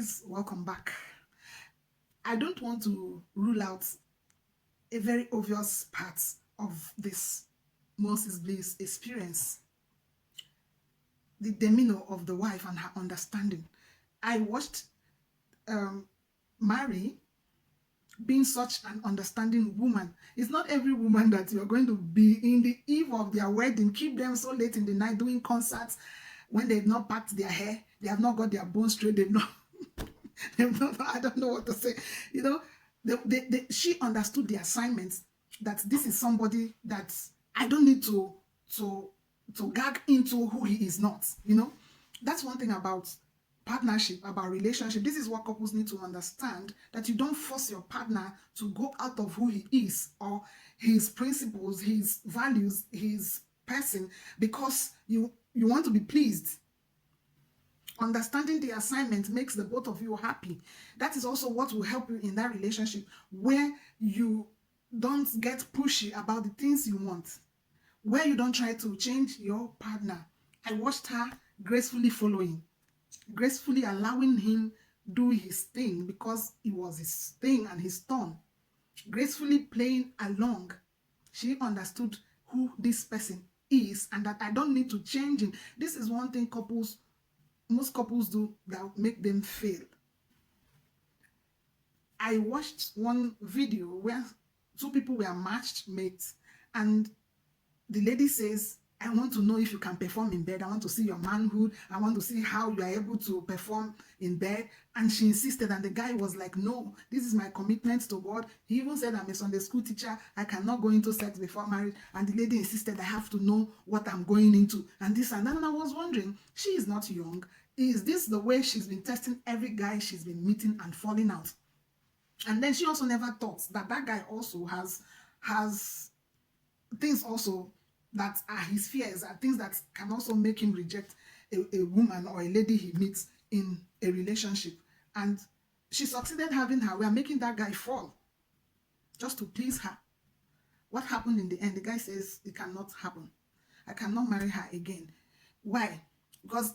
guys, welcome back. I don't want to rule out a very obvious part of this Moses Bliss experience, the demeanor of the wife and her understanding. I watched Mary being such an understanding woman. It's not every woman that you're going to be in the eve of their wedding, keep them so late in the night doing concerts when they've not packed their hair, they have not got their bones straight, they've not, I don't know what to say. You know, she understood the assignments, that this is somebody that I don't need to gag into who he is not. You know, that's one thing about partnership, about relationship. This is what couples need to understand, that you don't force your partner to go out of who he is or his principles, his values, his person, because you want to be pleased. Understanding the assignment makes the both of you happy. That is also what will help you in that relationship, where you don't get pushy about the things you want, where you don't try to change your partner. I watched her gracefully following, gracefully allowing him do his thing because it was his thing and his turn, gracefully playing along. She understood who this person is and that I don't need to change him. This is one thing most couples do that make them fail. I watched one video where two people were matched mates, and the lady says, I want to know if you can perform in bed. I want to see your manhood. I want to see how you are able to perform in bed. And she insisted, and the guy was like, no, this is my commitment to God. He even said, I'm a Sunday school teacher. I cannot go into sex before marriage. And the lady insisted, I have to know what I'm going into. And this and that. And I was wondering, she is not young. Is this the way she's been testing every guy she's been meeting and falling out? And then she also never thought that that guy also has things also that are his fears, are things that can also make him reject a woman or a lady he meets in a relationship. And she succeeded having her. We are making that guy fall just to please her. What happened in the end? The guy says it cannot happen. I cannot marry her again. Why? Because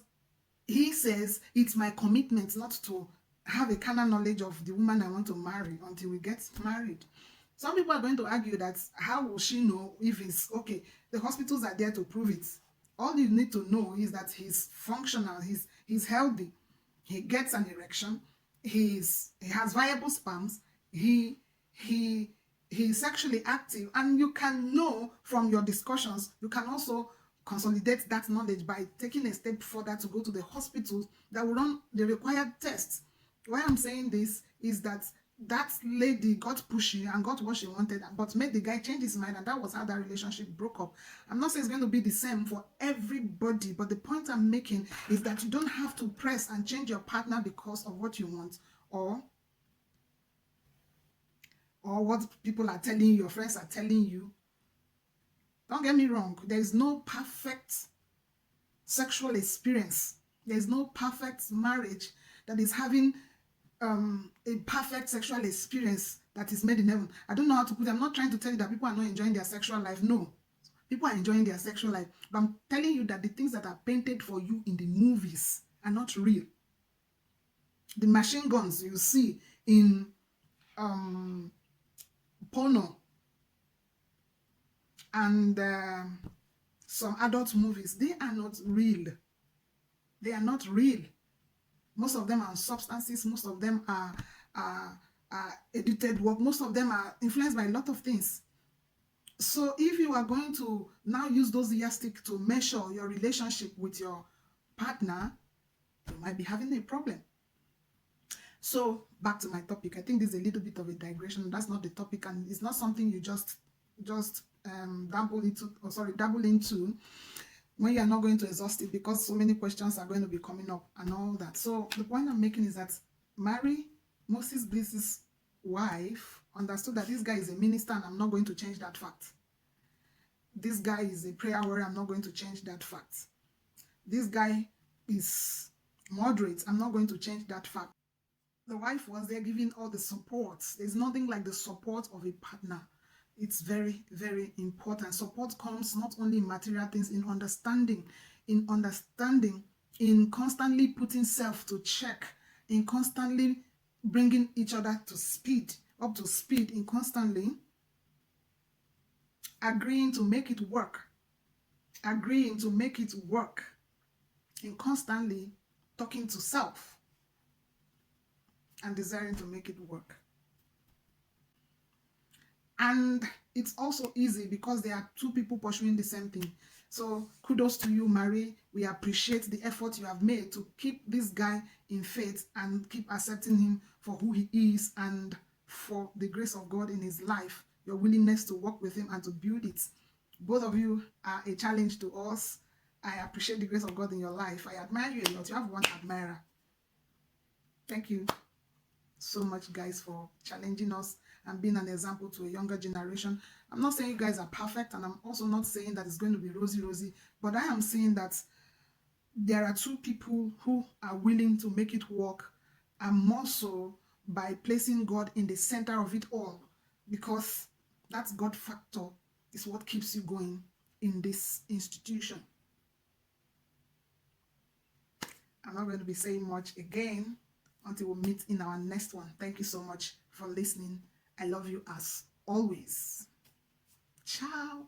he says it's my commitment not to have a carnal knowledge of the woman I want to marry until we get married. Some people are going to argue that how will she know if it's okay? The hospitals are there to prove it. All you need to know is that he's functional, he's healthy, he gets an erection, he has viable sperms, he's sexually active, and you can know from your discussions. You can also consolidate that knowledge by taking a step further to go to the hospitals that will run the required tests. Why I'm saying this is that that lady got pushy and got what she wanted, but made the guy change his mind, and that was how that relationship broke up. I'm not saying it's going to be the same for everybody, but the point I'm making is that you don't have to press and change your partner because of what you want or what people are telling you, your friends are telling you. Don't get me wrong, there is no perfect sexual experience. There is no perfect marriage that is having a perfect sexual experience that is made in heaven. I don't know how to put it. I'm not trying to tell you that people are not enjoying their sexual life. No, people are enjoying their sexual life. But I'm telling you that the things that are painted for you in the movies are not real. The machine guns you see in porno and some adult movies, they are not real. They are not real. Most of them are substances. Most of them are edited work. Most of them are influenced by a lot of things. So if you are going to now use those yardsticks to measure your relationship with your partner, you might be having a problem. So back to my topic. I think this is a little bit of a digression. That's not the topic, and it's not something you just dabble into when you are not going to exhaust it, because so many questions are going to be coming up and all that. So the point I'm making is that Moses Bliss's wife understood that this guy is a minister and I'm not going to change that fact. This guy is a prayer warrior. I'm not going to change that fact. This guy is moderate. I'm not going to change that fact. The wife was there giving all the support. There's nothing like the support of a partner. It's very, very important. Support comes not only in material things, in understanding, in constantly putting self to check, in constantly bringing each other to speed, up to speed, in constantly agreeing to make it work, agreeing to make it work, in constantly talking to self and desiring to make it work. And it's also easy because there are two people pursuing the same thing. So kudos to you, Marie. We appreciate the effort you have made to keep this guy in faith and keep accepting him for who he is and for the grace of God in his life, your willingness to work with him and to build it. Both of you are a challenge to us. I appreciate the grace of God in your life. I admire you a lot. You have one admirer. Thank you so much, guys, for challenging us and being an example to a younger generation. I'm not saying you guys are perfect, and I'm also not saying that it's going to be rosy, but I am saying that there are two people who are willing to make it work, and more so by placing God in the center of it all, because that God factor is what keeps you going in this institution. I'm not going to be saying much again until we meet in our next one. Thank you so much for listening. I love you as always. Ciao.